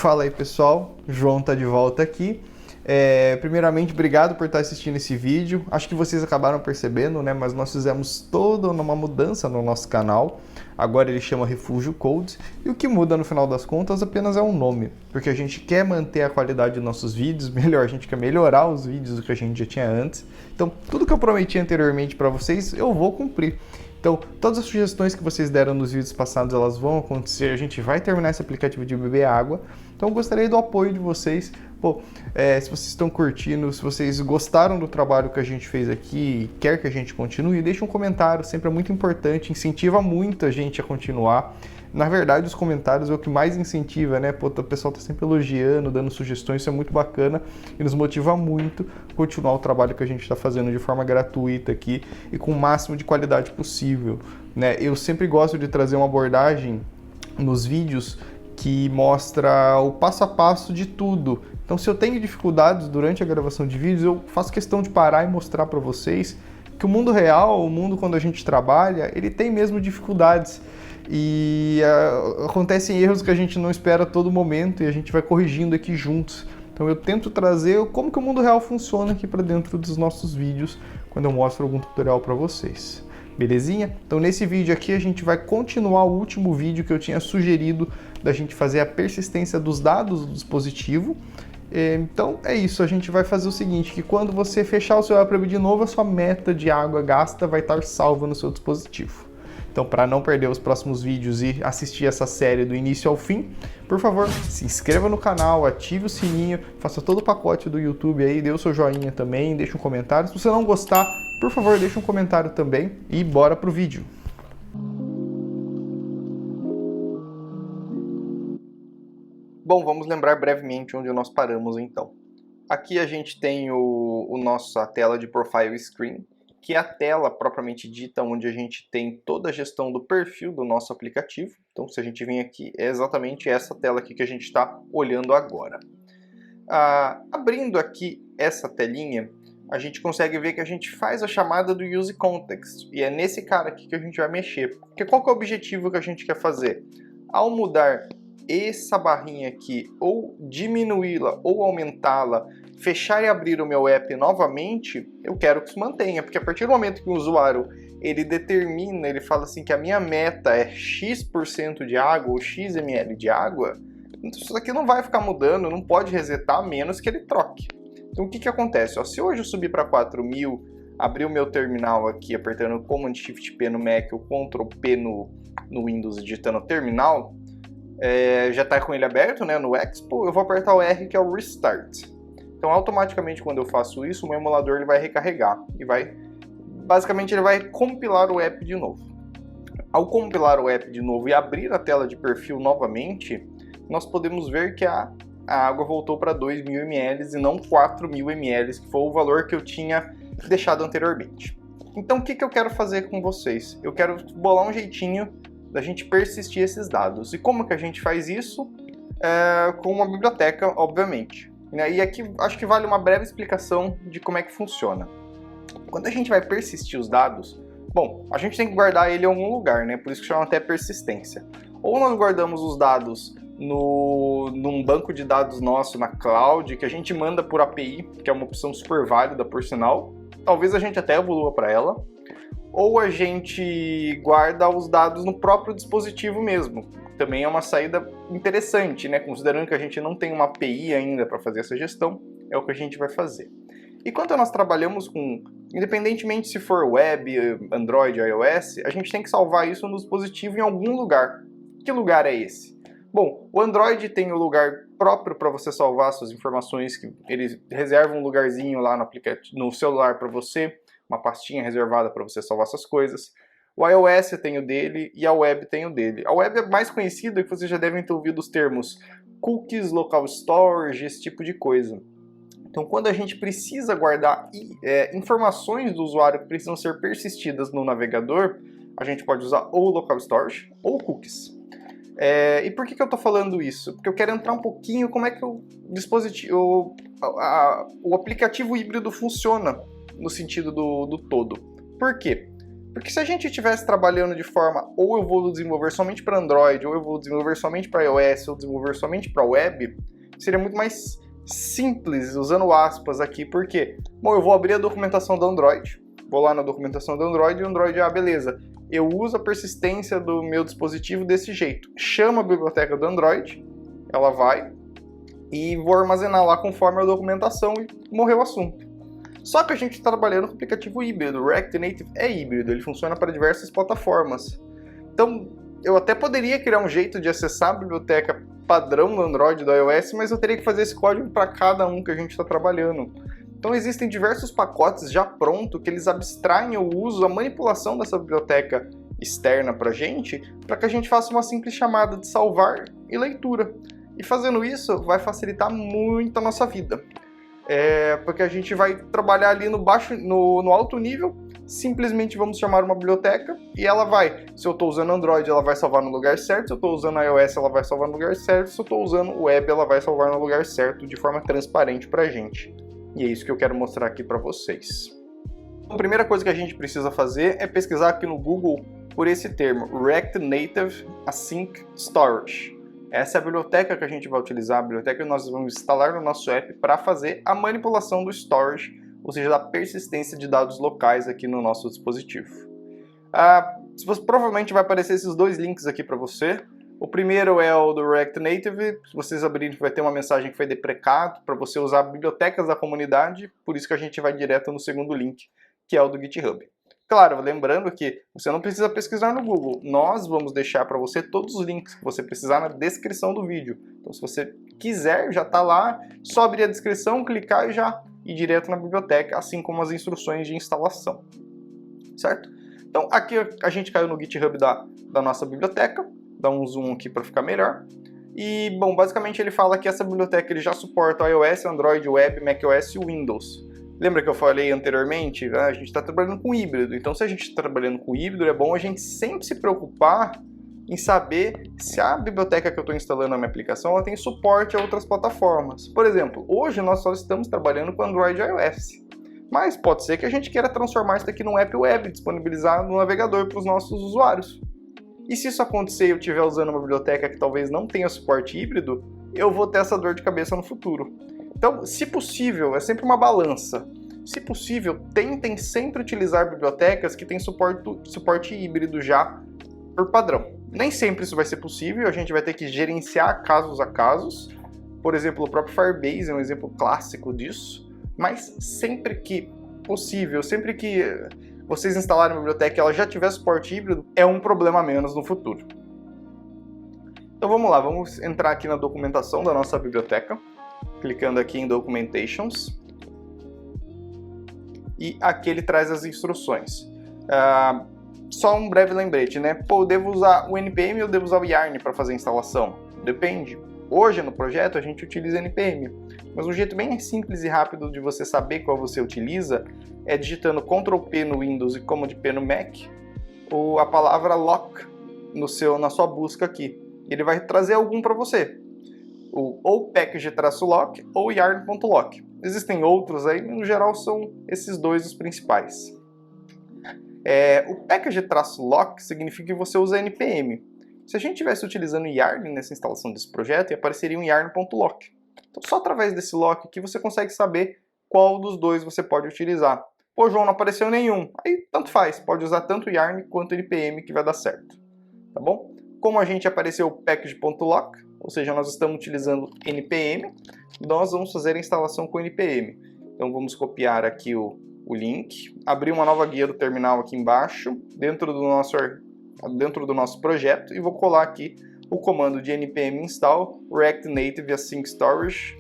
Fala aí pessoal, João tá de volta aqui. Primeiramente, obrigado por estar assistindo esse vídeo. Acho que vocês acabaram percebendo, né? Mas nós fizemos toda uma mudança no nosso canal. Agora ele chama Refúgio Codes. E o que muda no final das contas apenas é um nome. Porque a gente quer manter a qualidade dos nossos vídeos, melhor, a gente quer melhorar os vídeos do que a gente já tinha antes. Então, tudo que eu prometi anteriormente para vocês, eu vou cumprir. Então, todas as sugestões que vocês deram nos vídeos passados, elas vão acontecer. A gente vai terminar esse aplicativo de beber água. Então, eu gostaria do apoio de vocês. Se vocês estão curtindo, se vocês gostaram do trabalho que a gente fez aqui e quer que a gente continue, deixa um comentário. Sempre é muito importante, incentiva muito a gente a continuar. Na verdade, os comentários é o que mais incentiva, né? O pessoal tá sempre elogiando, dando sugestões, isso é muito bacana e nos motiva muito a continuar o trabalho que a gente está fazendo de forma gratuita aqui e com o máximo de qualidade possível, né? Eu sempre gosto de trazer uma abordagem nos vídeos que mostra o passo a passo de tudo. Então, se eu tenho dificuldades durante a gravação de vídeos, eu faço questão de parar e mostrar para vocês que o mundo real, o mundo quando a gente trabalha, ele tem mesmo dificuldades. E acontecem erros que a gente não espera a todo momento e a gente vai corrigindo aqui juntos. Então eu tento trazer como que o mundo real funciona aqui para dentro dos nossos vídeos quando eu mostro algum tutorial para vocês. Belezinha? Então nesse vídeo aqui a gente vai continuar o último vídeo que eu tinha sugerido da gente fazer a persistência dos dados do dispositivo. Então é isso, a gente vai fazer o seguinte, que quando você fechar o seu app de novo, a sua meta de água gasta vai estar salva no seu dispositivo. Então, para não perder os próximos vídeos e assistir essa série do início ao fim, por favor, se inscreva no canal, ative o sininho, faça todo o pacote do YouTube aí, dê o seu joinha também, deixe um comentário. Se você não gostar, por favor, deixe um comentário também e bora pro vídeo. Bom, vamos lembrar brevemente onde nós paramos então. Aqui a gente tem a tela de Profile Screen, que é a tela propriamente dita onde a gente tem toda a gestão do perfil do nosso aplicativo. Então, se a gente vir aqui, é exatamente essa tela aqui que a gente está olhando agora. Abrindo aqui essa telinha, a gente consegue ver que a gente faz a chamada do Use Context, e é nesse cara aqui que a gente vai mexer. Porque qual que é o objetivo que a gente quer fazer? Ao mudar essa barrinha aqui, ou diminuí-la ou aumentá-la, fechar e abrir o meu app novamente, eu quero que isso mantenha, porque a partir do momento que o usuário ele determina, ele fala assim que a minha meta é X% de água ou X ml de água, então isso aqui não vai ficar mudando, não pode resetar a menos que ele troque. Então o que acontece? Se hoje eu subir para 4.000, abrir o meu terminal aqui apertando Command Shift P no Mac ou Ctrl P no Windows digitando terminal, já está com ele aberto, né, no Expo, eu vou apertar o R, que é o Restart. Então, automaticamente, quando eu faço isso, o meu emulador ele vai recarregar e basicamente, ele vai compilar o app de novo. Ao compilar o app de novo e abrir a tela de perfil novamente, nós podemos ver que a água voltou para 2.000 ml e não 4.000 ml, que foi o valor que eu tinha deixado anteriormente. Então, o que eu quero fazer com vocês? Eu quero bolar um jeitinho da gente persistir esses dados. E como que a gente faz isso? Com uma biblioteca, obviamente. E aqui acho que vale uma breve explicação de como é que funciona. Quando a gente vai persistir os dados, bom, a gente tem que guardar ele em algum lugar, né? Por isso que chama até persistência. Ou nós guardamos os dados num banco de dados nosso na cloud, que a gente manda por API, que é uma opção super válida, por sinal. Talvez a gente até evolua para ela. Ou a gente guarda os dados no próprio dispositivo mesmo. Também é uma saída interessante, né? Considerando que a gente não tem uma API ainda para fazer essa gestão, é o que a gente vai fazer. E quando nós trabalhamos com, independentemente se for web, Android, iOS, a gente tem que salvar isso no dispositivo em algum lugar. Que lugar é esse? Bom, o Android tem o lugar próprio para você salvar suas informações, que eles reservam um lugarzinho lá no celular para você, uma pastinha reservada para você salvar essas coisas. O iOS tem o dele e a web tem o dele. A web é mais conhecida, que vocês já devem ter ouvido os termos cookies, local storage, esse tipo de coisa. Então, quando a gente precisa guardar informações do usuário que precisam ser persistidas no navegador, a gente pode usar ou local storage ou cookies. E por que eu estou falando isso? Porque eu quero entrar um pouquinho como é que o aplicativo híbrido funciona no sentido do todo. Por quê? Porque se a gente estivesse trabalhando de forma ou eu vou desenvolver somente para Android, ou eu vou desenvolver somente para iOS, ou desenvolver somente para web, seria muito mais simples, usando aspas aqui, porque, bom, eu vou abrir a documentação do Android, vou lá na documentação do Android e o Android, beleza, eu uso a persistência do meu dispositivo desse jeito. Chama a biblioteca do Android, ela vai, e vou armazenar lá conforme a documentação e morreu o assunto. Só que a gente está trabalhando com aplicativo híbrido, o React Native é híbrido, ele funciona para diversas plataformas. Então, eu até poderia criar um jeito de acessar a biblioteca padrão do Android e do iOS, mas eu teria que fazer esse código para cada um que a gente está trabalhando. Então existem diversos pacotes já prontos que eles abstraem o uso, a manipulação dessa biblioteca externa para que a gente faça uma simples chamada de salvar e leitura. E fazendo isso vai facilitar muito a nossa vida. Porque a gente vai trabalhar ali no alto nível, simplesmente vamos chamar uma biblioteca e ela vai, se eu estou usando Android, ela vai salvar no lugar certo, se eu estou usando iOS, ela vai salvar no lugar certo, se eu estou usando web, ela vai salvar no lugar certo, de forma transparente para a gente. E é isso que eu quero mostrar aqui para vocês. A primeira coisa que a gente precisa fazer é pesquisar aqui no Google por esse termo, React Native Async Storage. Essa é a biblioteca que a gente vai utilizar, a biblioteca que nós vamos instalar no nosso app para fazer a manipulação do storage, ou seja, da persistência de dados locais aqui no nosso dispositivo. Provavelmente vai aparecer esses dois links aqui para você. O primeiro é o do React Native, se vocês abrirem vai ter uma mensagem que foi deprecado para você usar bibliotecas da comunidade, por isso que a gente vai direto no segundo link, que é o do GitHub. Claro, lembrando que você não precisa pesquisar no Google, nós vamos deixar para você todos os links que você precisar na descrição do vídeo. Então se você quiser, já está lá, só abrir a descrição, clicar e já ir direto na biblioteca, assim como as instruções de instalação. Certo? Então aqui a gente caiu no GitHub da nossa biblioteca, dá um zoom aqui para ficar melhor. E, bom, basicamente ele fala que essa biblioteca ele já suporta iOS, Android, Web, macOS e Windows. Lembra que eu falei anteriormente? A gente está trabalhando com híbrido, então se a gente está trabalhando com híbrido, é bom a gente sempre se preocupar em saber se a biblioteca que eu estou instalando na minha aplicação ela tem suporte a outras plataformas. Por exemplo, hoje nós só estamos trabalhando com Android e iOS, mas pode ser que a gente queira transformar isso aqui num app web, disponibilizar no navegador para os nossos usuários. E se isso acontecer e eu estiver usando uma biblioteca que talvez não tenha suporte híbrido, eu vou ter essa dor de cabeça no futuro. Então, se possível, é sempre uma balança. Se possível, tentem sempre utilizar bibliotecas que têm suporte híbrido já por padrão. Nem sempre isso vai ser possível, a gente vai ter que gerenciar casos a casos. Por exemplo, o próprio Firebase é um exemplo clássico disso. Mas sempre que possível, sempre que vocês instalarem uma biblioteca e ela já tiver suporte híbrido, é um problema a menos no futuro. Então vamos lá, vamos entrar aqui na documentação da nossa biblioteca. Clicando aqui em Documentations, e aqui ele traz as instruções. Só um breve lembrete, né? Pô, eu devo usar o NPM ou eu devo usar o Yarn para fazer a instalação? Depende. Hoje no projeto a gente utiliza NPM, mas um jeito bem simples e rápido de você saber qual você utiliza é digitando Ctrl+P no Windows e Command+P no Mac, ou a palavra lock na sua busca aqui. Ele vai trazer algum para você. Ou package-lock ou yarn.lock. Existem outros aí, mas no geral são esses dois os principais. O package-lock significa que você usa NPM. Se a gente estivesse utilizando Yarn nessa instalação desse projeto, apareceria um yarn.lock. Então só através desse lock aqui você consegue saber qual dos dois você pode utilizar. Pô, João, não apareceu nenhum. Aí tanto faz, pode usar tanto Yarn quanto NPM que vai dar certo. Tá bom? Como a gente apareceu o package.lock, ou seja, nós estamos utilizando NPM, nós vamos fazer a instalação com NPM. Então vamos copiar aqui o link, abrir uma nova guia do terminal aqui embaixo, dentro do nosso projeto, e vou colar aqui o comando de npm install React Native Async Storage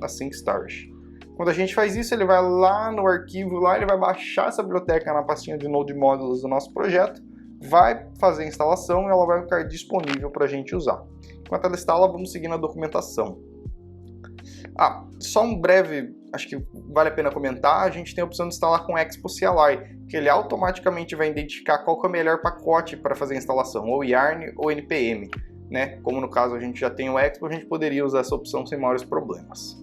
/Async Storage. Quando a gente faz isso, ele vai lá no arquivo, ele vai baixar essa biblioteca na pastinha de Node Modules do nosso projeto, vai fazer a instalação e ela vai ficar disponível para a gente usar. Enquanto ela instala, vamos seguir na documentação. Só um breve, acho que vale a pena comentar, a gente tem a opção de instalar com Expo CLI, que ele automaticamente vai identificar qual que é o melhor pacote para fazer a instalação, ou Yarn ou NPM. Né? Como no caso a gente já tem o Expo, a gente poderia usar essa opção sem maiores problemas.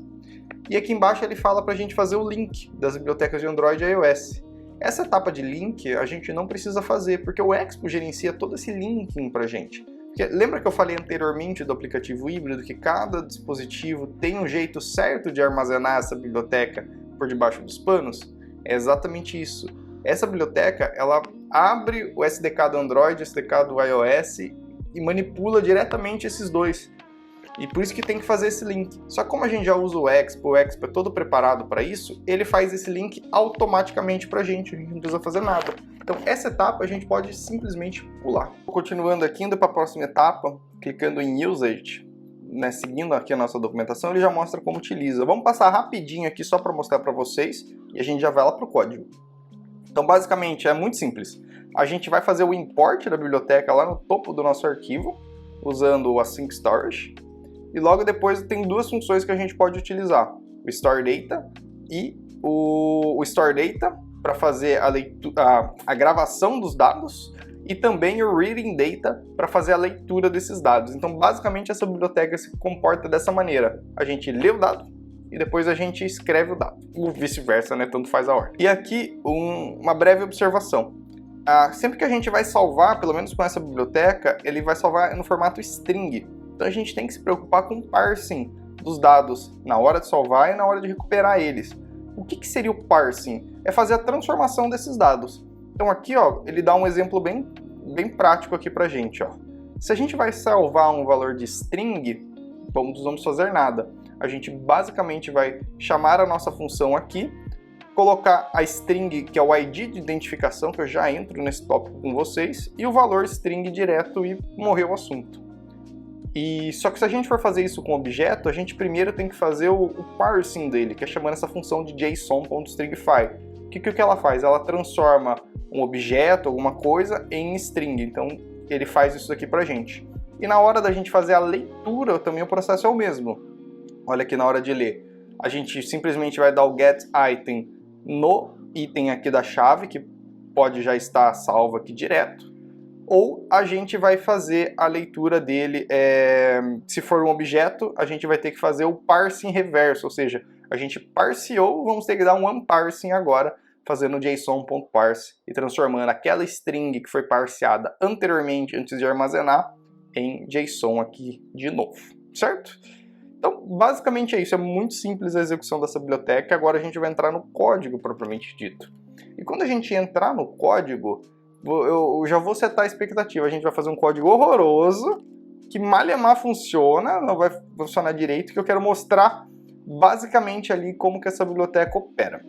E aqui embaixo ele fala para a gente fazer o link das bibliotecas de Android e iOS. Essa etapa de link a gente não precisa fazer, porque o Expo gerencia todo esse linking para a gente. Porque lembra que eu falei anteriormente do aplicativo híbrido que cada dispositivo tem um jeito certo de armazenar essa biblioteca por debaixo dos panos? É exatamente isso. Essa biblioteca, ela abre o SDK do Android, o SDK do iOS e manipula diretamente esses dois. E por isso que tem que fazer esse link. Só que como a gente já usa o Expo é todo preparado para isso, ele faz esse link automaticamente para a gente não precisa fazer nada. Então essa etapa a gente pode simplesmente pular. Continuando aqui, indo para a próxima etapa, clicando em Usage, né, seguindo aqui a nossa documentação, ele já mostra como utiliza. Vamos passar rapidinho aqui só para mostrar para vocês e a gente já vai lá para o código. Então basicamente é muito simples. A gente vai fazer o import da biblioteca lá no topo do nosso arquivo, usando o Async Storage. E logo depois tem duas funções que a gente pode utilizar, o Store Data e o Store Data para fazer a gravação dos dados e também o Reading Data para fazer a leitura desses dados. Então basicamente essa biblioteca se comporta dessa maneira, a gente lê o dado e depois a gente escreve o dado, ou vice-versa, né? Tanto faz a ordem. E aqui uma breve observação. Sempre que a gente vai salvar, pelo menos com essa biblioteca, ele vai salvar no formato string. Então a gente tem que se preocupar com o parsing dos dados na hora de salvar e na hora de recuperar eles. O que seria o parsing? É fazer a transformação desses dados. Então aqui, ó, ele dá um exemplo bem prático aqui pra gente, ó. Se a gente vai salvar um valor de string, não vamos fazer nada. A gente basicamente vai chamar a nossa função aqui, colocar a string, que é o ID de identificação, que eu já entro nesse tópico com vocês, e o valor string direto e morreu o assunto. Só que se a gente for fazer isso com objeto, a gente primeiro tem que fazer o parsing dele, que é chamando essa função de json.stringify. O que ela faz? Ela transforma um objeto, alguma coisa, em string. Então ele faz isso aqui pra gente. E na hora da gente fazer a leitura, também o processo é o mesmo. Olha aqui na hora de ler. A gente simplesmente vai dar o getItem no item aqui da chave, que pode já estar salvo aqui direto. Ou a gente vai fazer a leitura dele, se for um objeto, a gente vai ter que fazer o parsing reverso, ou seja, a gente parseou, vamos ter que dar um unparsing agora, fazendo json.parse e transformando aquela string que foi parseada anteriormente, antes de armazenar, em JSON aqui de novo, certo? Então, basicamente é isso, é muito simples a execução dessa biblioteca, agora a gente vai entrar no código propriamente dito. E quando a gente entrar no código, eu já vou setar a expectativa, a gente vai fazer um código horroroso, que malemar funciona, não vai funcionar direito, que eu quero mostrar basicamente ali como que essa biblioteca opera.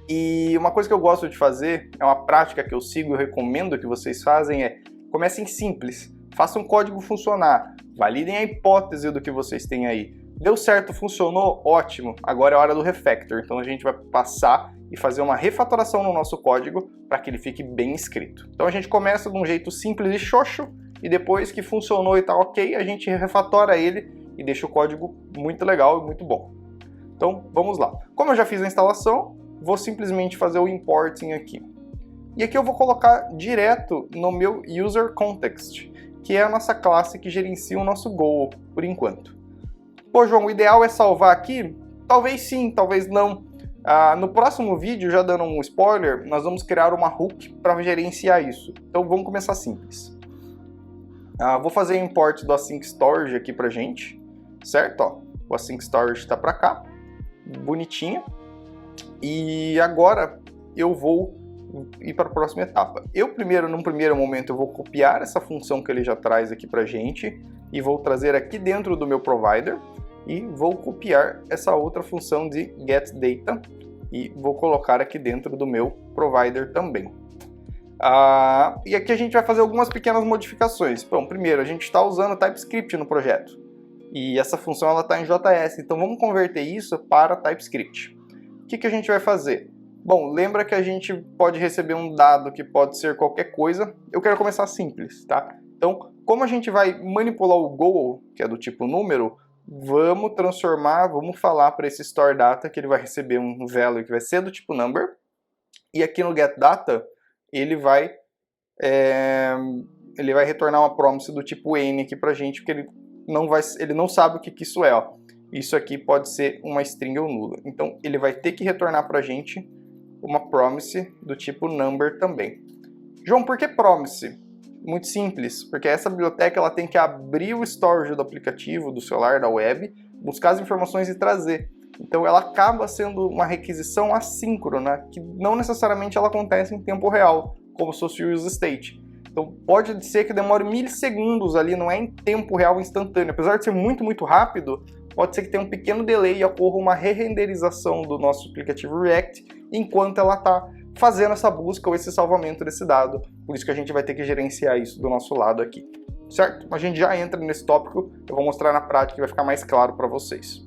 E uma coisa que eu gosto de fazer, é uma prática que eu sigo e eu recomendo que vocês fazem, comecem simples, façam o código funcionar, validem a hipótese do que vocês têm aí. Deu certo, funcionou? Ótimo, agora é a hora do refactor, então a gente vai passar e fazer uma refatoração no nosso código para que ele fique bem escrito. Então a gente começa de um jeito simples e xoxo, e depois que funcionou e tá ok, a gente refatora ele e deixa o código muito legal e muito bom. Então vamos lá. Como eu já fiz a instalação, vou simplesmente fazer o importing aqui. E aqui eu vou colocar direto no meu user context, que é a nossa classe que gerencia o nosso goal por enquanto. Pô, João, o ideal é salvar aqui? Talvez sim, talvez não. No próximo vídeo, já dando um spoiler, nós vamos criar uma hook para gerenciar isso. Então vamos começar simples. Vou fazer o import do Async Storage aqui pra gente, certo? Ó, o Async Storage está para cá, bonitinho. E agora eu vou ir para a próxima etapa. Num primeiro momento, eu vou copiar essa função que ele já traz aqui pra gente e vou trazer aqui dentro do meu provider e vou copiar essa outra função de getData e vou colocar aqui dentro do meu provider também. E aqui a gente vai fazer algumas pequenas modificações. Bom, primeiro, a gente está usando TypeScript no projeto e essa função está em JS, então vamos converter isso para TypeScript. O que a gente vai fazer? Bom, lembra que a gente pode receber um dado que pode ser qualquer coisa. Eu quero começar simples, tá? Então, como a gente vai manipular o goal, que é do tipo número, vamos falar para esse store data que ele vai receber um value que vai ser do tipo number. E aqui no get data, ele vai retornar uma promise do tipo n aqui pra gente, porque ele não sabe o que isso é, ó. Isso aqui pode ser uma string ou nulo. Então ele vai ter que retornar pra gente uma promise do tipo number também. João, por que promise? Muito simples, porque essa biblioteca ela tem que abrir o storage do aplicativo, do celular, da web, buscar as informações e trazer. Então ela acaba sendo uma requisição assíncrona, que não necessariamente ela acontece em tempo real, como se fosse o use state. Então pode ser que demore milissegundos ali, não é em tempo real instantâneo. Apesar de ser muito, muito rápido, pode ser que tenha um pequeno delay e ocorra uma re-renderização do nosso aplicativo React enquanto ela está fazendo essa busca ou esse salvamento desse dado. Por isso que a gente vai ter que gerenciar isso do nosso lado aqui, certo? A gente já entra nesse tópico, eu vou mostrar na prática e vai ficar mais claro para vocês.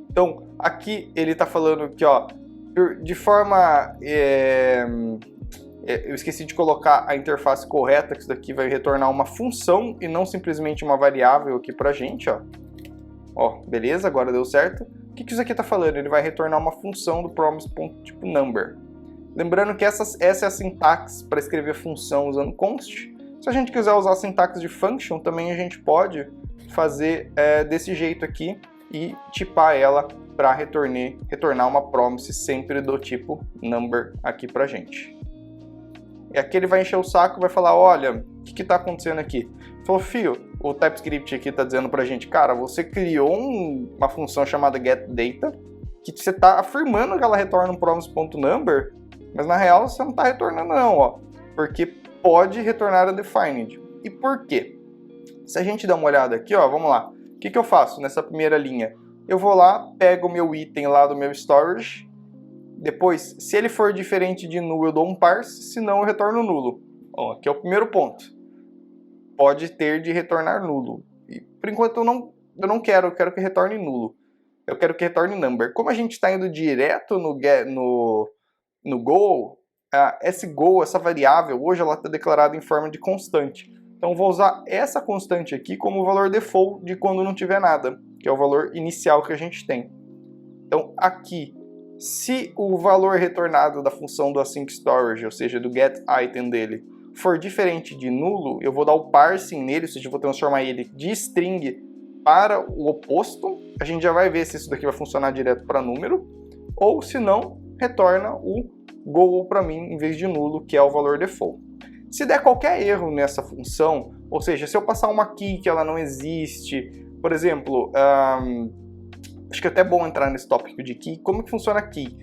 Então, aqui ele está falando que, ó, de forma... eu esqueci de colocar a interface correta, que isso daqui vai retornar uma função e não simplesmente uma variável aqui pra gente, ó. Ó, beleza, agora deu certo. O que isso aqui está falando? Ele vai retornar uma função do promise.tipo number. Lembrando que essa é a sintaxe para escrever função usando const. Se a gente quiser usar a sintaxe de function, também a gente pode fazer desse jeito aqui e tipar ela para retornar uma promise sempre do tipo number aqui pra gente. E aqui ele vai encher o saco e vai falar, olha, o que está acontecendo aqui? Ele falou, fio, o TypeScript aqui está dizendo pra gente, cara, você criou uma função chamada getData, que você está afirmando que ela retorna um promise.number, mas na real você não está retornando não, ó, porque pode retornar a defined. E por quê? Se a gente der uma olhada aqui, ó, vamos lá. O que eu faço nessa primeira linha? Eu vou lá, pego o meu item lá do meu storage, depois, se ele for diferente de null, eu dou um parse, senão eu retorno nulo. Ó, aqui é o primeiro ponto. Pode ter de retornar nulo. E por enquanto eu não quero, eu quero que retorne nulo. Eu quero que retorne number. Como a gente está indo direto no goal, esse goal, essa variável, hoje ela está declarada em forma de constante. Então eu vou usar essa constante aqui como o valor default de quando não tiver nada, que é o valor inicial que a gente tem. Então aqui, se o valor retornado da função do async storage, ou seja, do getItem dele, for diferente de nulo, eu vou dar o parsing nele, ou seja, eu vou transformar ele de string para o oposto. A gente já vai ver se isso daqui vai funcionar direto para número, ou se não, retorna o goal para mim em vez de nulo, que é o valor default. Se der qualquer erro nessa função, ou seja, se eu passar uma key que ela não existe, por exemplo, acho que é até bom entrar nesse tópico de key. Como que funciona a key?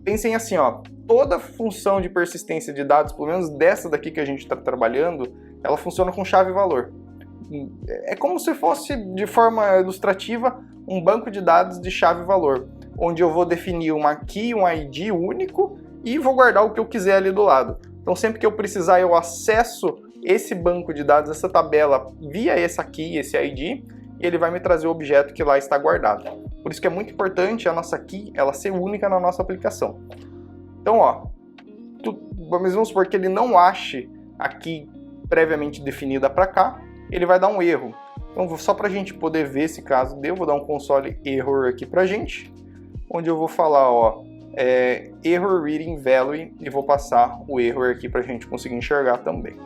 Pensem assim, ó, toda função de persistência de dados, pelo menos dessa daqui que a gente está trabalhando, ela funciona com chave-valor. É como se fosse, de forma ilustrativa, um banco de dados de chave-valor, onde eu vou definir uma key, um ID único, e vou guardar o que eu quiser ali do lado. Então sempre que eu precisar, eu acesso esse banco de dados, essa tabela, via essa key, esse ID, e ele vai me trazer o objeto que lá está guardado. Por isso que é muito importante a nossa key ela ser única na nossa aplicação. Então, ó, vamos supor que ele não ache a key previamente definida para cá, ele vai dar um erro. Então, só para a gente poder ver esse caso, eu vou dar um console error aqui para a gente, onde eu vou falar, ó, error reading value, e vou passar o error aqui para a gente conseguir enxergar também.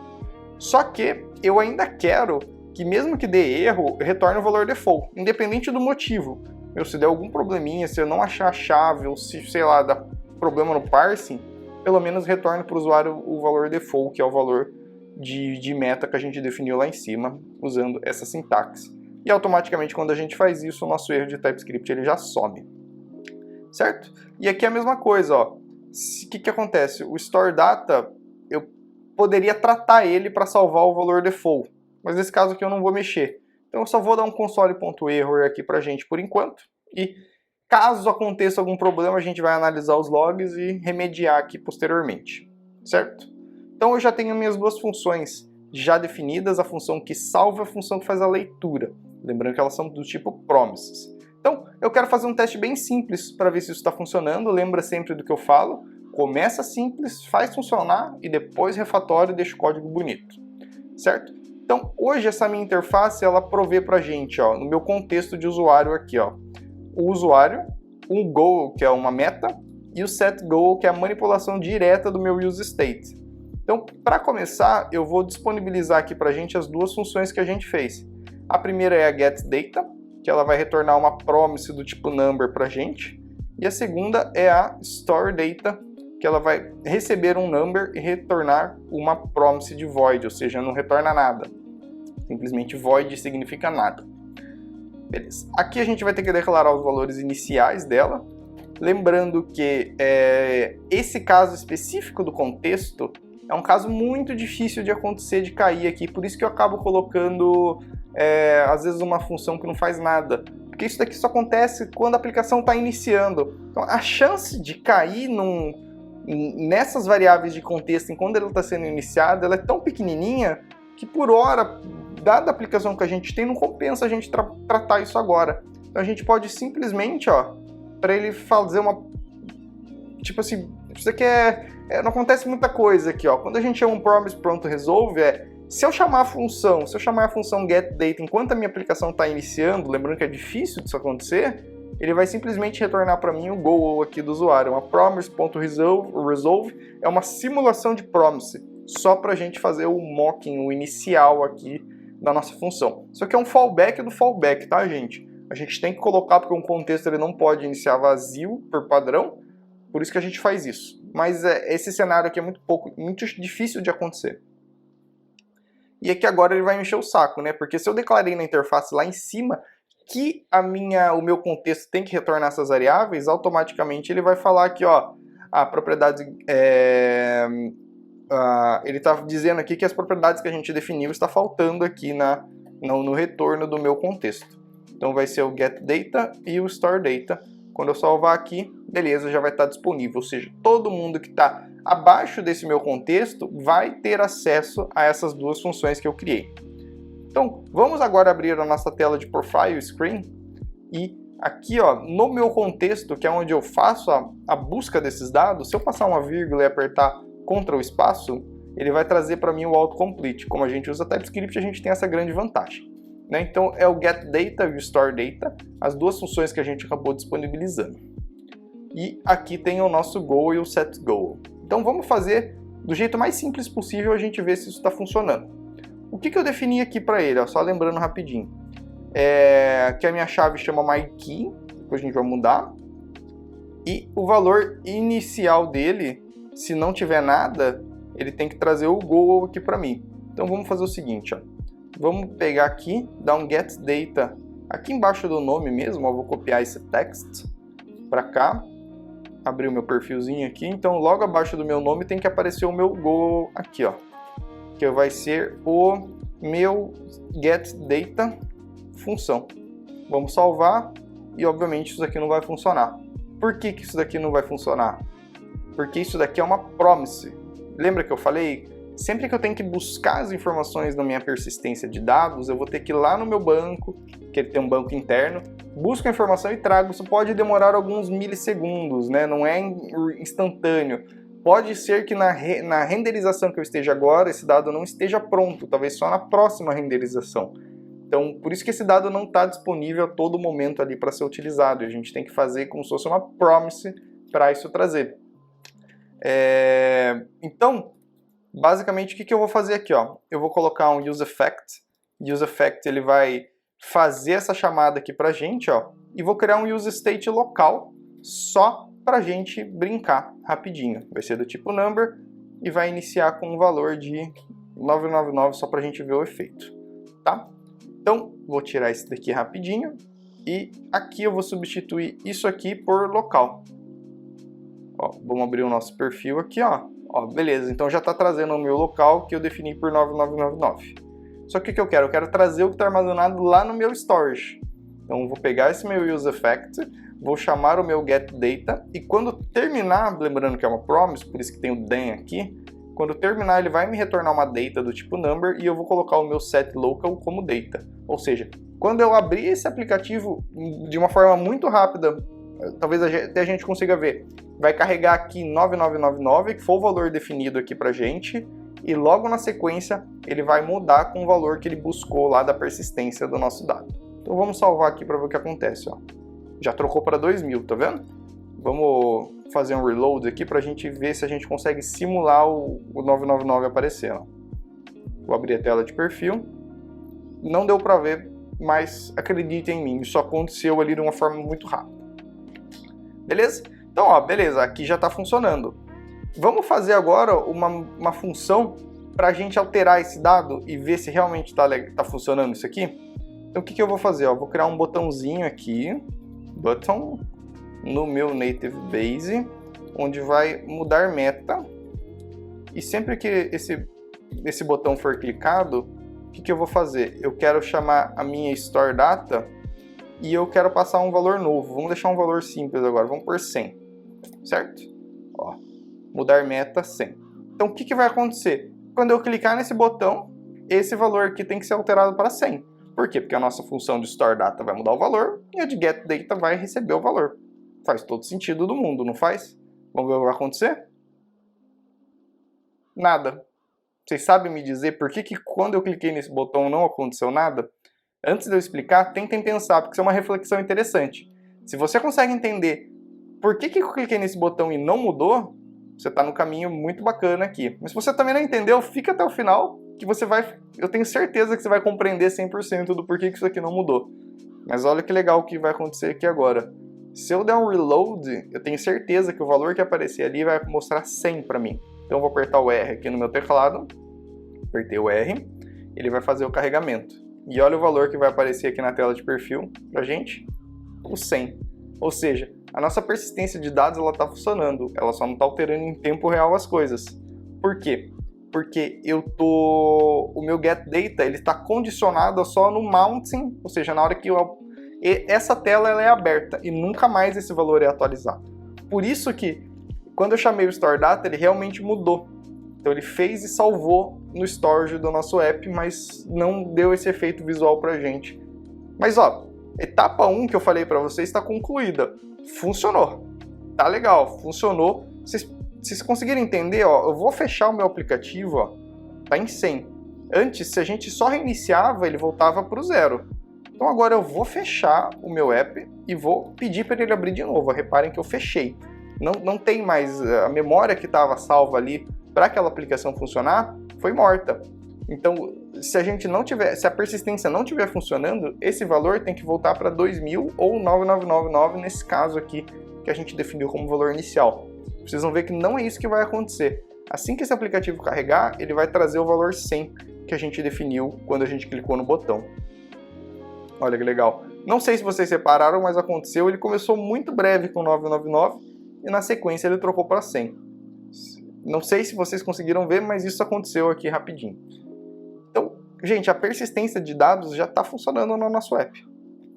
Só que eu ainda quero que mesmo que dê erro, retorne o valor default, independente do motivo. Se der algum probleminha, se eu não achar a chave, ou se, sei lá, dá problema no parsing, pelo menos retorne para o usuário o valor default, que é o valor de meta que a gente definiu lá em cima, usando essa sintaxe. E automaticamente, quando a gente faz isso, o nosso erro de TypeScript ele já some. Certo? E aqui é a mesma coisa, ó. O que acontece? O storeData, eu poderia tratar ele para salvar o valor default, mas nesse caso aqui eu não vou mexer. Então eu só vou dar um console.error aqui pra gente por enquanto, e caso aconteça algum problema a gente vai analisar os logs e remediar aqui posteriormente, certo? Então eu já tenho minhas duas funções já definidas, a função que salva e a função que faz a leitura, lembrando que elas são do tipo promises. Então eu quero fazer um teste bem simples para ver se isso está funcionando, lembra sempre do que eu falo, começa simples, faz funcionar e depois refatório e deixa o código bonito, certo? Então, hoje essa minha interface, ela provê pra gente, ó, no meu contexto de usuário aqui, ó, o usuário, um goal, que é uma meta, e o set goal, que é a manipulação direta do meu use state. Então, para começar, eu vou disponibilizar aqui pra gente as duas funções que a gente fez. A primeira é a getData, que ela vai retornar uma promise do tipo number pra gente, E a segunda é a store data, que ela vai receber um number e retornar uma promise de void, ou seja, não retorna nada. Simplesmente void significa nada. Beleza. Aqui a gente vai ter que declarar os valores iniciais dela. Lembrando que esse caso específico do contexto é um caso muito difícil de acontecer, de cair aqui. Por isso que eu acabo colocando, às vezes, uma função que não faz nada. Porque isso daqui só acontece quando a aplicação está iniciando. Então, a chance de cair nessas variáveis de contexto, enquanto ela está sendo iniciada, ela é tão pequenininha que, por hora, dada a aplicação que a gente tem, não compensa a gente tratar isso agora. Então, a gente pode simplesmente, para ele fazer uma... Tipo assim, isso aqui não acontece muita coisa aqui, Quando a gente chama um promise pronto resolve, se eu chamar a função getData enquanto a minha aplicação está iniciando, lembrando que é difícil disso acontecer, ele vai simplesmente retornar para mim o goal aqui do usuário. Uma promise.resolve é uma simulação de promise, só para a gente fazer o mocking, o inicial aqui da nossa função. Isso aqui é um fallback do fallback, tá, gente? A gente tem que colocar, porque um contexto ele não pode iniciar vazio por padrão, por isso que a gente faz isso. Mas esse cenário aqui é muito difícil de acontecer. E aqui agora ele vai me encher o saco, né? Porque se eu declarei na interface lá em cima que o meu contexto tem que retornar essas variáveis, automaticamente ele vai falar aqui, a propriedade... ele está dizendo aqui que as propriedades que a gente definiu está faltando aqui no retorno do meu contexto. Então vai ser o getData e o storeData. Quando eu salvar aqui, beleza, já vai estar disponível. Ou seja, todo mundo que está abaixo desse meu contexto vai ter acesso a essas duas funções que eu criei. Então, vamos agora abrir a nossa tela de Profile Screen. E aqui, no meu contexto, que é onde eu faço a busca desses dados, se eu passar uma vírgula e apertar Ctrl espaço, ele vai trazer para mim o autocomplete. Como a gente usa TypeScript, a gente tem essa grande vantagem. Então é o getData e o storeData, as duas funções que a gente acabou disponibilizando. E aqui tem o nosso goal e o setGoal. Então vamos fazer do jeito mais simples possível, a gente ver se isso está funcionando. O que eu defini aqui para ele? Só lembrando rapidinho. Que a minha chave chama myKey, depois a gente vai mudar. E o valor inicial dele, se não tiver nada, ele tem que trazer o goal aqui para mim. Então vamos fazer o seguinte, Vamos pegar aqui, dar um getData aqui embaixo do nome mesmo, vou copiar esse text para cá, abrir o meu perfilzinho aqui, então logo abaixo do meu nome tem que aparecer o meu goal aqui, que vai ser o meu getData função. Vamos salvar e obviamente isso daqui não vai funcionar. Por que isso daqui não vai funcionar? Porque isso daqui é uma promise. Lembra que eu falei? Sempre que eu tenho que buscar as informações na minha persistência de dados, eu vou ter que ir lá no meu banco, que ele tem um banco interno, busco a informação e trago. Isso pode demorar alguns milissegundos, né? Não é instantâneo. Pode ser que na renderização que eu esteja agora, esse dado não esteja pronto, talvez só na próxima renderização. Então, por isso que esse dado não está disponível a todo momento ali para ser utilizado. E a gente tem que fazer como se fosse uma promise para isso trazer. Então, basicamente, o que eu vou fazer aqui? Eu vou colocar um useEffect. useEffect ele vai fazer essa chamada aqui para a gente, e vou criar um useState local só para a gente brincar rapidinho. Vai ser do tipo number e vai iniciar com um valor de 999 só para a gente ver o efeito, tá? Então, vou tirar esse daqui rapidinho e aqui eu vou substituir isso aqui por local. Vamos abrir o nosso perfil aqui, beleza, então já está trazendo o meu local que eu defini por 9999. Só que o que eu quero? Eu quero trazer o que está armazenado lá no meu storage. Então eu vou pegar esse meu useEffect, vou chamar o meu getData e quando terminar, lembrando que é uma promise, por isso que tem o then aqui, quando terminar ele vai me retornar uma data do tipo number e eu vou colocar o meu setLocal como data. Ou seja, quando eu abrir esse aplicativo de uma forma muito rápida, talvez até a gente consiga ver, vai carregar aqui 9999, que foi o valor definido aqui pra gente, e logo na sequência ele vai mudar com o valor que ele buscou lá da persistência do nosso dado. Então vamos salvar aqui para ver o que acontece. Já trocou para 2000, tá vendo? Vamos fazer um reload aqui para a gente ver se a gente consegue simular o 999 aparecer. Vou abrir a tela de perfil. Não deu para ver, mas acreditem em mim, isso aconteceu ali de uma forma muito rápida. Beleza? Então, ó, beleza, aqui já está funcionando. Vamos fazer agora uma função para a gente alterar esse dado e ver se realmente tá funcionando isso aqui. Então, o que eu vou fazer? Ó, vou criar um botãozinho aqui, button, no meu native base, onde vai mudar meta. E sempre que esse botão for clicado, o que eu vou fazer? Eu quero chamar a minha store data e eu quero passar um valor novo. Vamos deixar um valor simples agora, vamos por 100, certo? Ó, mudar meta 100. Então o que vai acontecer? Quando eu clicar nesse botão, esse valor aqui tem que ser alterado para 100. Por quê? Porque a nossa função de store data vai mudar o valor e a de get data vai receber o valor. Faz todo sentido do mundo, não faz? Vamos ver o que vai acontecer? Nada. Vocês sabem me dizer por que quando eu cliquei nesse botão não aconteceu nada? Antes de eu explicar, tentem pensar, porque isso é uma reflexão interessante. Se você consegue entender por que eu cliquei nesse botão e não mudou, você está no caminho muito bacana aqui. Mas se você também não entendeu, fica até o final, que você vai... Eu tenho certeza que você vai compreender 100% do porquê que isso aqui não mudou. Mas olha que legal o que vai acontecer aqui agora. Se eu der um reload, eu tenho certeza que o valor que aparecer ali vai mostrar 100 para mim. Então eu vou apertar o R aqui no meu teclado, apertei o R, ele vai fazer o carregamento. E olha o valor que vai aparecer aqui na tela de perfil pra gente, o 100. Ou seja, a nossa persistência de dados ela está funcionando, ela só não está alterando em tempo real as coisas. Por quê? Porque o meu getData ele está condicionado só no mounting, ou seja, na hora que essa tela ela é aberta e nunca mais esse valor é atualizado. Por isso que quando eu chamei o store data ele realmente mudou. Então ele fez e salvou no storage do nosso app, mas não deu esse efeito visual pra gente. Mas ó, etapa 1 que eu falei para vocês está concluída. Funcionou. Tá legal, funcionou. Vocês conseguiram entender, ó, eu vou fechar o meu aplicativo, ó, tá em 100. Antes, se a gente só reiniciava, ele voltava para o 0. Então agora eu vou fechar o meu app e vou pedir para ele abrir de novo. Reparem que eu fechei. Não tem mais a memória que estava salva ali para aquela aplicação funcionar, foi morta. Então, se a persistência não estiver funcionando, esse valor tem que voltar para 2000 ou 9999 nesse caso aqui que a gente definiu como valor inicial. Vocês vão ver que não é isso que vai acontecer. Assim que esse aplicativo carregar, ele vai trazer o valor 100 que a gente definiu quando a gente clicou no botão. Olha que legal. Não sei se vocês repararam, mas aconteceu. Ele começou muito breve com 999 e na sequência ele trocou para 100. Não sei se vocês conseguiram ver, mas isso aconteceu aqui rapidinho. Então, gente, a persistência de dados já está funcionando no nosso app.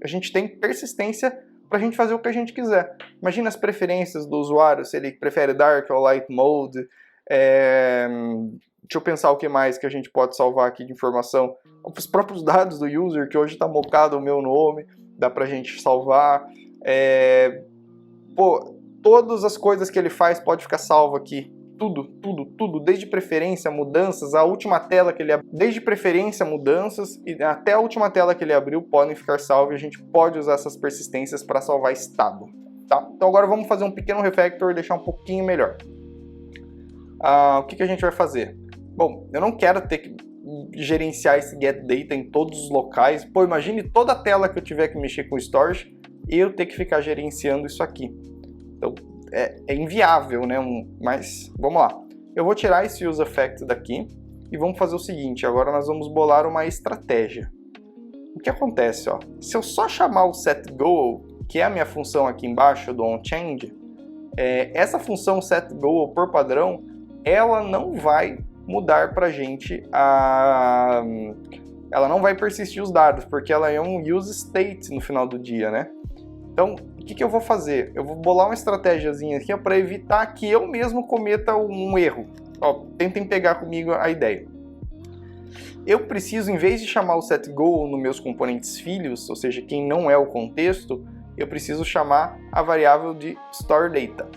A gente tem persistência para a gente fazer o que a gente quiser. Imagina as preferências do usuário, se ele prefere Dark ou Light Mode. Deixa eu pensar o que mais que a gente pode salvar aqui de informação. Os próprios dados do user, que hoje está mocado o meu nome, dá para a gente salvar. Todas as coisas que ele faz pode ficar salvo aqui. Tudo, desde preferência, mudanças, a última tela que ele abriu, desde preferência, mudanças e até a última tela que ele abriu podem ficar salvos e a gente pode usar essas persistências para salvar estado, tá? Então agora vamos fazer um pequeno refactor e deixar um pouquinho melhor. O que a gente vai fazer? Bom, eu não quero ter que gerenciar esse getData em todos os locais. Pô, imagine toda a tela que eu tiver que mexer com storage e eu ter que ficar gerenciando isso aqui. Então, é inviável, né? Mas vamos lá. Eu vou tirar esse useEffect daqui e vamos fazer o seguinte. Agora nós vamos bolar uma estratégia. O que acontece, ó? Se eu só chamar o setGoal, que é a minha função aqui embaixo do onChange, essa função setGoal por padrão, ela não vai mudar para a gente ela não vai persistir os dados, porque ela é um useState no final do dia, né? Então, o que eu vou fazer? Eu vou bolar uma estratégiazinha aqui para evitar que eu mesmo cometa um erro. Ó, tentem pegar comigo a ideia. Eu preciso, em vez de chamar o setGoal nos meus componentes filhos, ou seja, quem não é o contexto, eu preciso chamar a variável de storeData.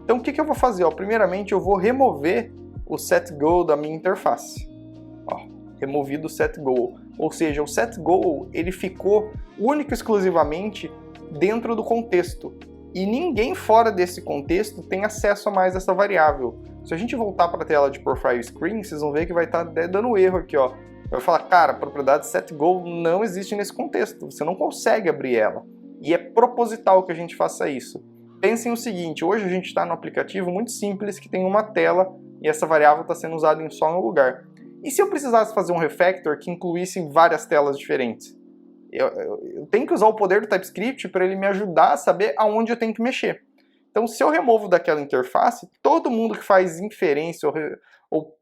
Então, o que eu vou fazer? Ó, primeiramente, eu vou remover o setGoal da minha interface. Ó, removido o setGoal. Ou seja, o setGoal ele ficou único e exclusivamente dentro do contexto. E ninguém fora desse contexto tem acesso a mais essa variável. Se a gente voltar para a tela de Profile Screen, vocês vão ver que vai estar dando erro aqui, ó. Vai falar, cara, a propriedade setGoal não existe nesse contexto. Você não consegue abrir ela. E é proposital que a gente faça isso. pensem o seguinte, hoje a gente está no aplicativo muito simples que tem uma tela e essa variável está sendo usada em só um lugar. E se eu precisasse fazer um refactor que incluísse várias telas diferentes? Eu tenho que usar o poder do TypeScript para ele me ajudar a saber aonde eu tenho que mexer. Então, se eu removo daquela interface, todo mundo que faz inferência ou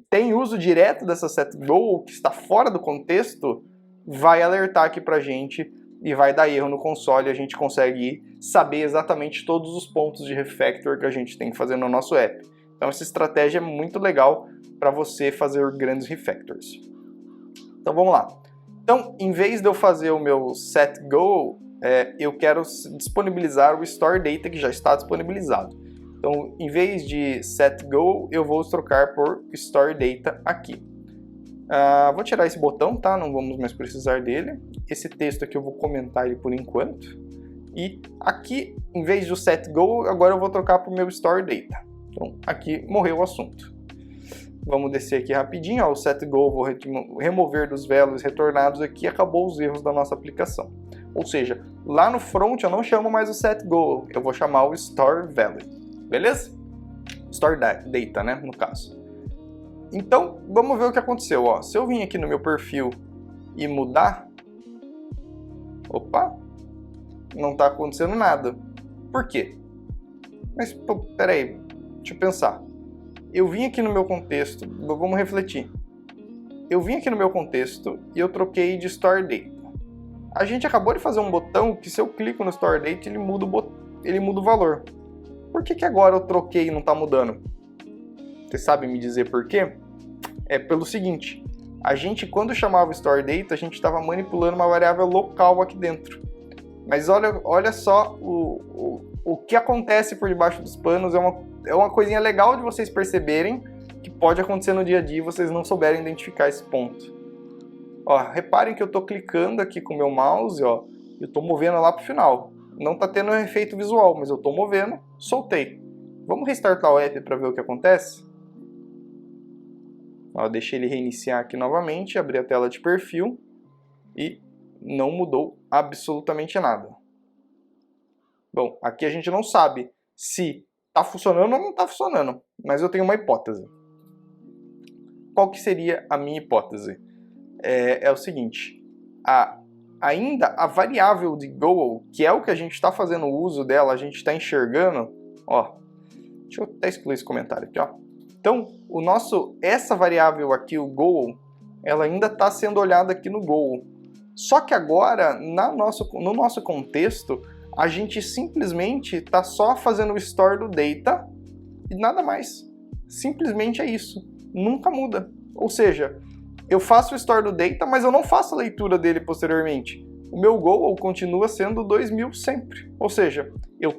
tem uso direto dessa setGo, ou que está fora do contexto, vai alertar aqui para a gente e vai dar erro no console, a gente consegue saber exatamente todos os pontos de refactor que a gente tem que fazer no nosso app. Então essa estratégia é muito legal para você fazer grandes refactors. Então vamos lá. Então, em vez de eu fazer o meu setGo, eu quero disponibilizar o store data que já está disponibilizado. Então, em vez de setGo, eu vou trocar por store data aqui. Vou tirar esse botão, tá? Não vamos mais precisar dele. Esse texto aqui eu vou comentar ele por enquanto. E aqui, em vez do setGo, agora eu vou trocar para o meu store data. Então, aqui morreu o assunto. Vamos descer aqui rapidinho. Ó, o setGo vou remover dos values retornados aqui. Acabou os erros da nossa aplicação. Ou seja, lá no front eu não chamo mais o setGo. Eu vou chamar o store value. Beleza? Store data, né? No caso. Então, vamos ver o que aconteceu. Ó, se eu vim aqui no meu perfil e mudar... Opa! Não está acontecendo nada. Por quê? Mas, pô, peraí, deixa eu pensar. Eu vim aqui no meu contexto, vamos refletir. Eu vim aqui no meu contexto e eu troquei de Store Data. A gente acabou de fazer um botão que se eu clico no Store Data, ele muda o valor. Por que agora eu troquei e não está mudando? Você sabe me dizer por quê? É pelo seguinte, a gente quando chamava o Store Data, a gente estava manipulando uma variável local aqui dentro. Mas olha só o que acontece por debaixo dos panos, é uma coisinha legal de vocês perceberem que pode acontecer no dia a dia e vocês não souberem identificar esse ponto. Ó, reparem que eu estou clicando aqui com o meu mouse, ó, e eu estou movendo lá para o final. Não está tendo um efeito visual, mas eu estou movendo, soltei. Vamos restartar o app para ver o que acontece? Ó, deixei ele reiniciar aqui novamente, abri a tela de perfil e não mudou absolutamente nada. Bom, aqui a gente não sabe se está funcionando ou não está funcionando, mas eu tenho uma hipótese. Qual que seria a minha hipótese? É o seguinte, ainda a variável de goal, que é o que a gente está fazendo uso dela, a gente está enxergando, ó, deixa eu até excluir esse comentário aqui, ó. Então, essa variável aqui, o goal, ela ainda está sendo olhada aqui no goal. Só que agora, no nosso contexto, a gente simplesmente está só fazendo o store do data e nada mais. Simplesmente é isso. Nunca muda. Ou seja, eu faço o store do data, mas eu não faço a leitura dele posteriormente. O meu goal continua sendo 2000 sempre. Ou seja, eu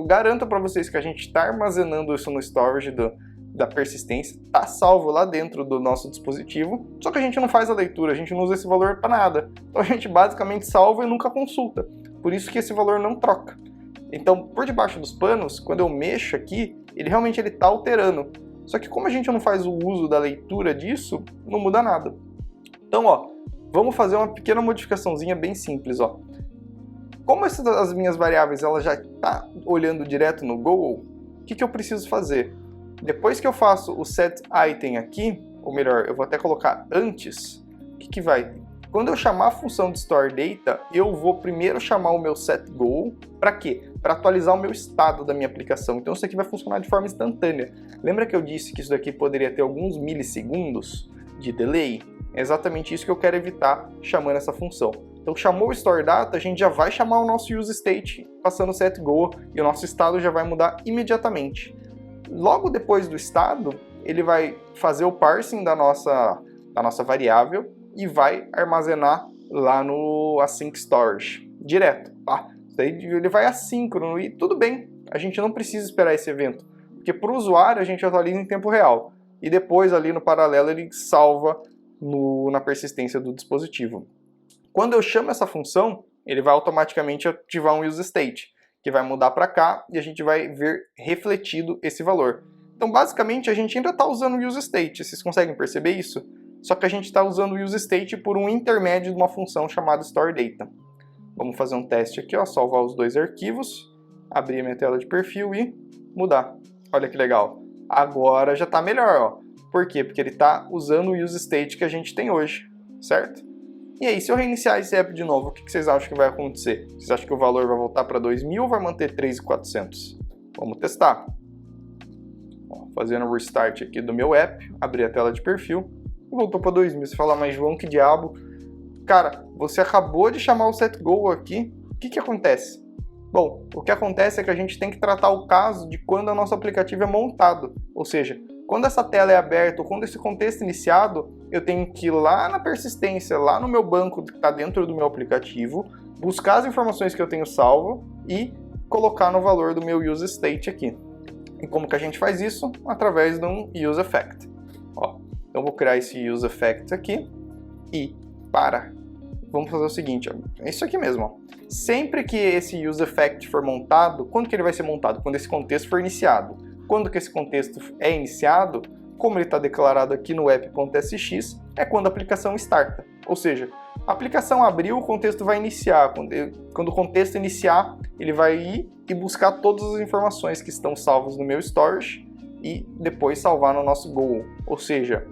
garanto para vocês que a gente está armazenando isso no storage da persistência, está salvo lá dentro do nosso dispositivo, só que a gente não faz a leitura, a gente não usa esse valor para nada. Então a gente basicamente salva e nunca consulta. Por isso que esse valor não troca. Então, por debaixo dos panos, quando eu mexo aqui, ele realmente está alterando. Só que como a gente não faz o uso da leitura disso, não muda nada. Então, ó, vamos fazer uma pequena modificaçãozinha bem simples, ó. Como as minhas variáveis ela já está olhando direto no goal, o que eu preciso fazer? Depois que eu faço o set item aqui, ou melhor, eu vou até colocar antes, o que vai? Quando eu chamar a função de store data, eu vou primeiro chamar o meu setGo, para quê? Para atualizar o meu estado da minha aplicação. Então isso aqui vai funcionar de forma instantânea. Lembra que eu disse que isso daqui poderia ter alguns milissegundos de delay? É exatamente isso que eu quero evitar chamando essa função. Então chamou o store data, a gente já vai chamar o nosso use state passando o setGo e o nosso estado já vai mudar imediatamente. Logo depois do estado, ele vai fazer o parsing da nossa variável e vai armazenar lá no async storage, direto. Tá? Ele vai assíncrono e tudo bem, a gente não precisa esperar esse evento, porque para o usuário a gente atualiza em tempo real e depois ali no paralelo ele salva na persistência do dispositivo. Quando eu chamo essa função, ele vai automaticamente ativar um use state, que vai mudar para cá e a gente vai ver refletido esse valor. Então, basicamente, a gente ainda está usando o use state. Vocês conseguem perceber isso? Só que a gente está usando o use state por um intermédio de uma função chamada store data. Vamos fazer um teste aqui, ó, salvar os dois arquivos. abrir a minha tela de perfil e mudar. Olha que legal. Agora já está melhor, ó. Por quê? Porque ele está usando o use state que a gente tem hoje, certo? E aí, se eu reiniciar esse app de novo, o que vocês acham que vai acontecer? Vocês acham que o valor vai voltar para 2.000 ou vai manter 3.400? Vamos testar. Ó, fazendo o restart aqui do meu app, abrir a tela de perfil e voltou para 2.000. Você fala, mas João, que diabo? Cara, você acabou de chamar o setGoal aqui, o que acontece? Bom, o que acontece é que a gente tem que tratar o caso de quando o nosso aplicativo é montado, ou seja, quando essa tela é aberta ou quando esse contexto é iniciado, eu tenho que ir lá na persistência, lá no meu banco que está dentro do meu aplicativo, buscar as informações que eu tenho salvo e colocar no valor do meu use state aqui. E como que a gente faz isso? Através de um use effect. Ó, então eu vou criar esse use effect aqui e vamos fazer o seguinte, ó, é isso aqui mesmo. Ó. Sempre que esse use effect for montado, quando que ele vai ser montado? Quando esse contexto for iniciado. Quando que esse contexto é iniciado, como ele está declarado aqui no app.sx, é quando a aplicação starta. Ou seja, a aplicação abriu, o contexto vai iniciar. Quando o contexto iniciar, ele vai ir e buscar todas as informações que estão salvas no meu storage e depois salvar no nosso goal. Ou seja,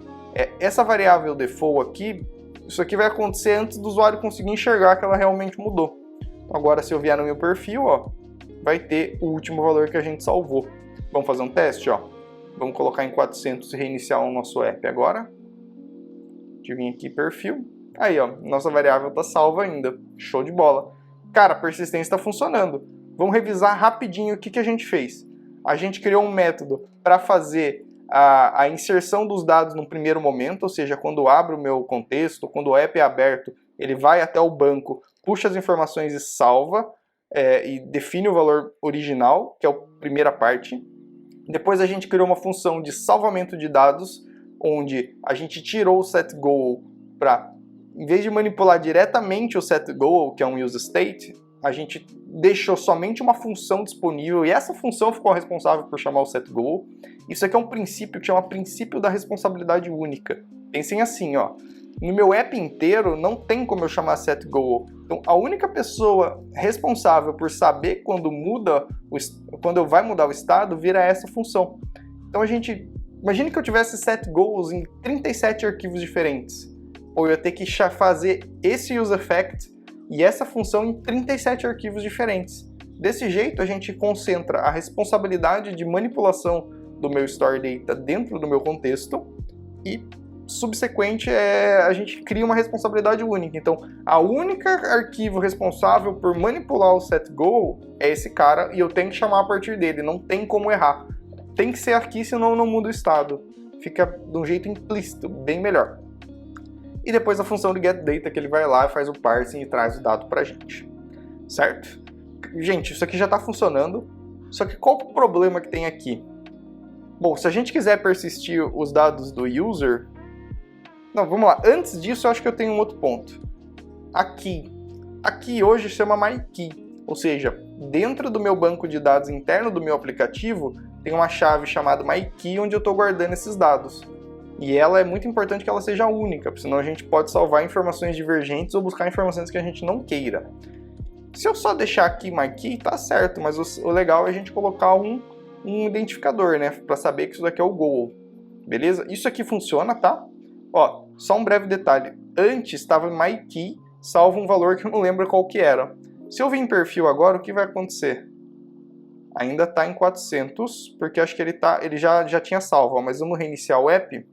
essa variável default aqui, isso aqui vai acontecer antes do usuário conseguir enxergar que ela realmente mudou. Agora, se eu vier no meu perfil, ó, vai ter o último valor que a gente salvou. Vamos fazer um teste, ó. Vamos colocar em 400 e reiniciar o nosso app agora. Deixa eu vir aqui, perfil. Aí, ó, nossa variável está salva ainda. Show de bola. Cara, a persistência está funcionando. Vamos revisar rapidinho o que a gente fez. A gente criou um método para fazer a inserção dos dados no primeiro momento, ou seja, quando abre o meu contexto, quando o app é aberto, ele vai até o banco, puxa as informações e salva, e define o valor original, que é a primeira parte. Depois a gente criou uma função de salvamento de dados, onde a gente tirou o setGoal para, em vez de manipular diretamente o setGoal, que é um use state, a gente deixou somente uma função disponível e essa função ficou responsável por chamar o setGoal. Isso aqui é um princípio que chama princípio da responsabilidade única. Pensem assim, ó, no meu app inteiro não tem como eu chamar setGoal. Então a única pessoa responsável por saber quando vai mudar o estado vira essa função. Então imagine que eu tivesse setGoals em 37 arquivos diferentes. Ou eu ia ter que fazer esse use effect e essa função em 37 arquivos diferentes. Desse jeito, a gente concentra a responsabilidade de manipulação do meu store data dentro do meu contexto e, subsequente, a gente cria uma responsabilidade única. Então, a única arquivo responsável por manipular o setGoal é esse cara e eu tenho que chamar a partir dele, não tem como errar. Tem que ser aqui, senão não muda o estado. Fica de um jeito implícito, bem melhor. E depois a função de getData, que ele vai lá e faz o parsing e traz o dado pra gente. Certo? Gente, isso aqui já está funcionando, só que qual o problema que tem aqui? Bom, se a gente quiser persistir os dados do user... Não, vamos lá. Antes disso, eu acho que eu tenho um outro ponto. Aqui hoje chama MyKey, ou seja, dentro do meu banco de dados interno do meu aplicativo, tem uma chave chamada MyKey onde eu estou guardando esses dados. E ela é muito importante que ela seja única, porque senão a gente pode salvar informações divergentes ou buscar informações que a gente não queira. Se eu só deixar aqui MyKey, tá certo, mas o legal é a gente colocar um identificador, né, para saber que isso daqui é o goal. Beleza? Isso aqui funciona, tá? Ó, só um breve detalhe. Antes estava MyKey, salvo um valor que eu não lembro qual que era. Se eu vir em perfil agora, o que vai acontecer? Ainda está em 400, porque acho que ele já tinha salvo, ó, mas vamos reiniciar o app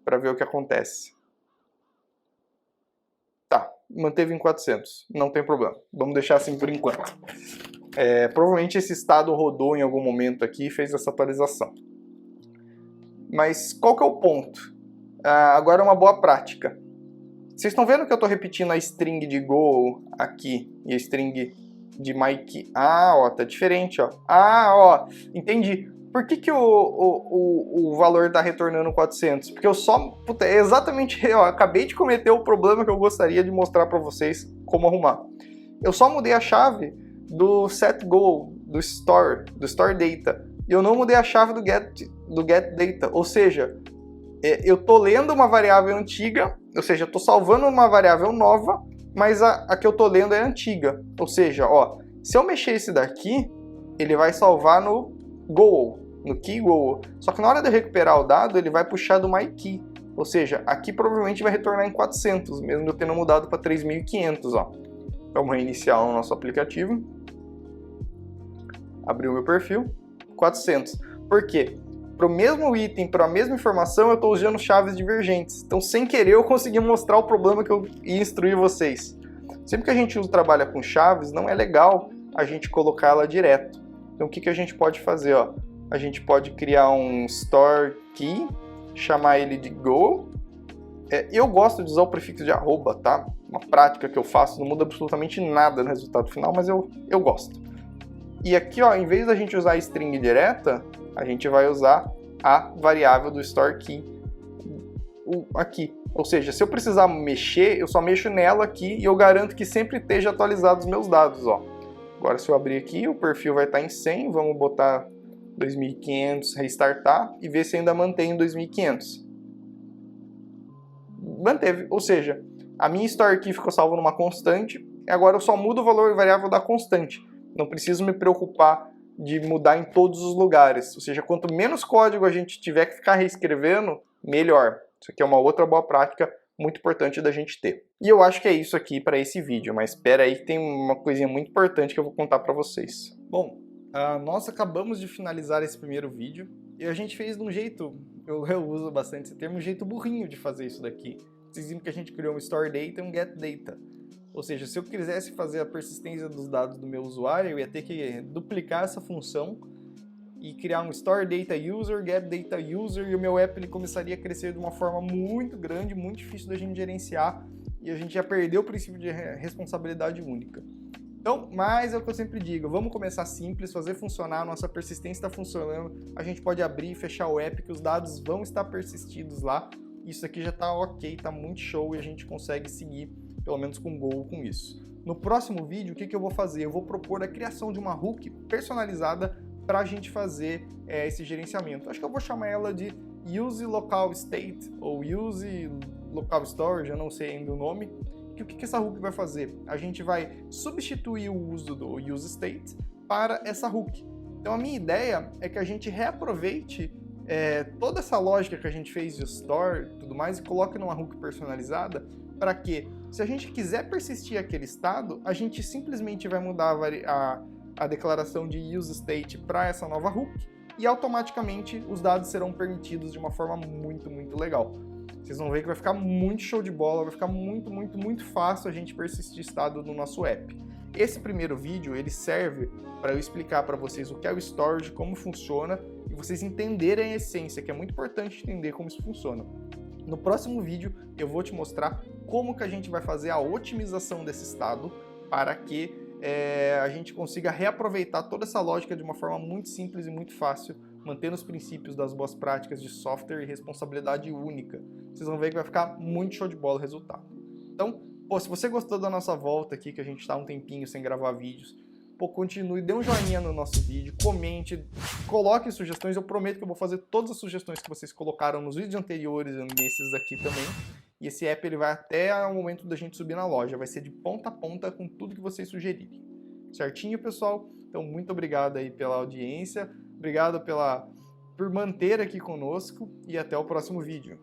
para ver o que acontece. Tá, manteve em 400, não tem problema. Vamos deixar assim por enquanto. Provavelmente esse estado rodou em algum momento aqui e fez essa atualização. Mas qual que é o ponto? Agora é uma boa prática. Vocês estão vendo que eu estou repetindo a string de Go aqui e a string de MyKey? Ó, tá diferente, ó. Ó, entendi. Por que o valor está retornando 400? Porque eu só... Puta, exatamente, eu acabei de cometer o problema que eu gostaria de mostrar para vocês como arrumar. Eu só mudei a chave do setGoal, do store data. E eu não mudei a chave do getData. Ou seja, eu tô lendo uma variável antiga, ou seja, eu tô salvando uma variável nova, mas a que eu tô lendo é antiga. Ou seja, ó, Se eu mexer esse daqui, ele vai salvar no goal, no key goal. Só que na hora de eu recuperar o dado, ele vai puxar do my key. Ou seja, aqui provavelmente vai retornar em 400, mesmo eu tendo mudado para 3.500, ó. Vamos reiniciar o nosso aplicativo. Abrir o meu perfil, 400. Por quê? Para o mesmo item, para a mesma informação, eu estou usando chaves divergentes. Então, sem querer, eu consegui mostrar o problema que eu ia instruir vocês. Sempre que a gente trabalha com chaves, não é legal a gente colocar ela direto. Então, o que a gente pode fazer? Ó? A gente pode criar um store key, chamar ele de go. Eu gosto de usar o prefixo de arroba, tá? Uma prática que eu faço, não muda absolutamente nada no resultado final, mas eu gosto. E aqui, ó, em vez da gente usar a string direta, a gente vai usar a variável do store key aqui. Ou seja, se eu precisar mexer, eu só mexo nela aqui e eu garanto que sempre esteja atualizados os meus dados, ó. Agora, se eu abrir aqui, o perfil vai estar em 100, vamos botar 2.500, restartar e ver se ainda mantém 2.500. Manteve, ou seja, a minha store key ficou salva numa constante e agora eu só mudo o valor variável da constante. Não preciso me preocupar de mudar em todos os lugares. Ou seja, quanto menos código a gente tiver que ficar reescrevendo, melhor. Isso aqui é uma outra boa prática muito importante da gente ter. E eu acho que é isso aqui para esse vídeo, mas espera aí que tem uma coisinha muito importante que eu vou contar para vocês. Bom, nós acabamos de finalizar esse primeiro vídeo e a gente fez de um jeito, eu uso bastante esse termo, um jeito burrinho de fazer isso daqui. Vocês viram que a gente criou um store data e um get data. Ou seja, se eu quisesse fazer a persistência dos dados do meu usuário, eu ia ter que duplicar essa função e criar um store data user, get data user, e o meu app ele começaria a crescer de uma forma muito grande, muito difícil da gente gerenciar, e a gente já perdeu o princípio de responsabilidade única. Então, mas é o que eu sempre digo, vamos começar simples, fazer funcionar, nossa persistência está funcionando, a gente pode abrir e fechar o app, que os dados vão estar persistidos lá, isso aqui já está ok, está muito show, e a gente consegue seguir pelo menos com Go com isso. No próximo vídeo, o que eu vou fazer? Eu vou propor a criação de uma hook personalizada para a gente fazer esse gerenciamento. Acho que eu vou chamar ela de Use Local State ou Use Local Storage, eu não sei ainda o nome. E o que essa hook vai fazer? A gente vai substituir o uso do Use State para essa hook. Então a minha ideia é que a gente reaproveite toda essa lógica que a gente fez de store e tudo mais e coloque numa hook personalizada para que, se a gente quiser persistir aquele estado, a gente simplesmente vai mudar a declaração de useState para essa nova hook e automaticamente os dados serão permitidos de uma forma muito, muito legal. Vocês vão ver que vai ficar muito show de bola, vai ficar muito, muito, muito fácil a gente persistir estado no nosso app. Esse primeiro vídeo ele serve para eu explicar para vocês o que é o storage, como funciona e vocês entenderem a essência, que é muito importante entender como isso funciona. No próximo vídeo eu vou te mostrar como que a gente vai fazer a otimização desse estado para que a gente consiga reaproveitar toda essa lógica de uma forma muito simples e muito fácil, mantendo os princípios das boas práticas de software e responsabilidade única. Vocês vão ver que vai ficar muito show de bola o resultado. Então, se você gostou da nossa volta aqui, que a gente está um tempinho sem gravar vídeos, continue, dê um joinha no nosso vídeo, comente, coloque sugestões, eu prometo que eu vou fazer todas as sugestões que vocês colocaram nos vídeos anteriores e nesses aqui também. E esse app ele vai até o momento da gente subir na loja, vai ser de ponta a ponta com tudo que vocês sugerirem. Certinho, pessoal? Então, muito obrigado aí pela audiência, obrigado por manter aqui conosco e até o próximo vídeo.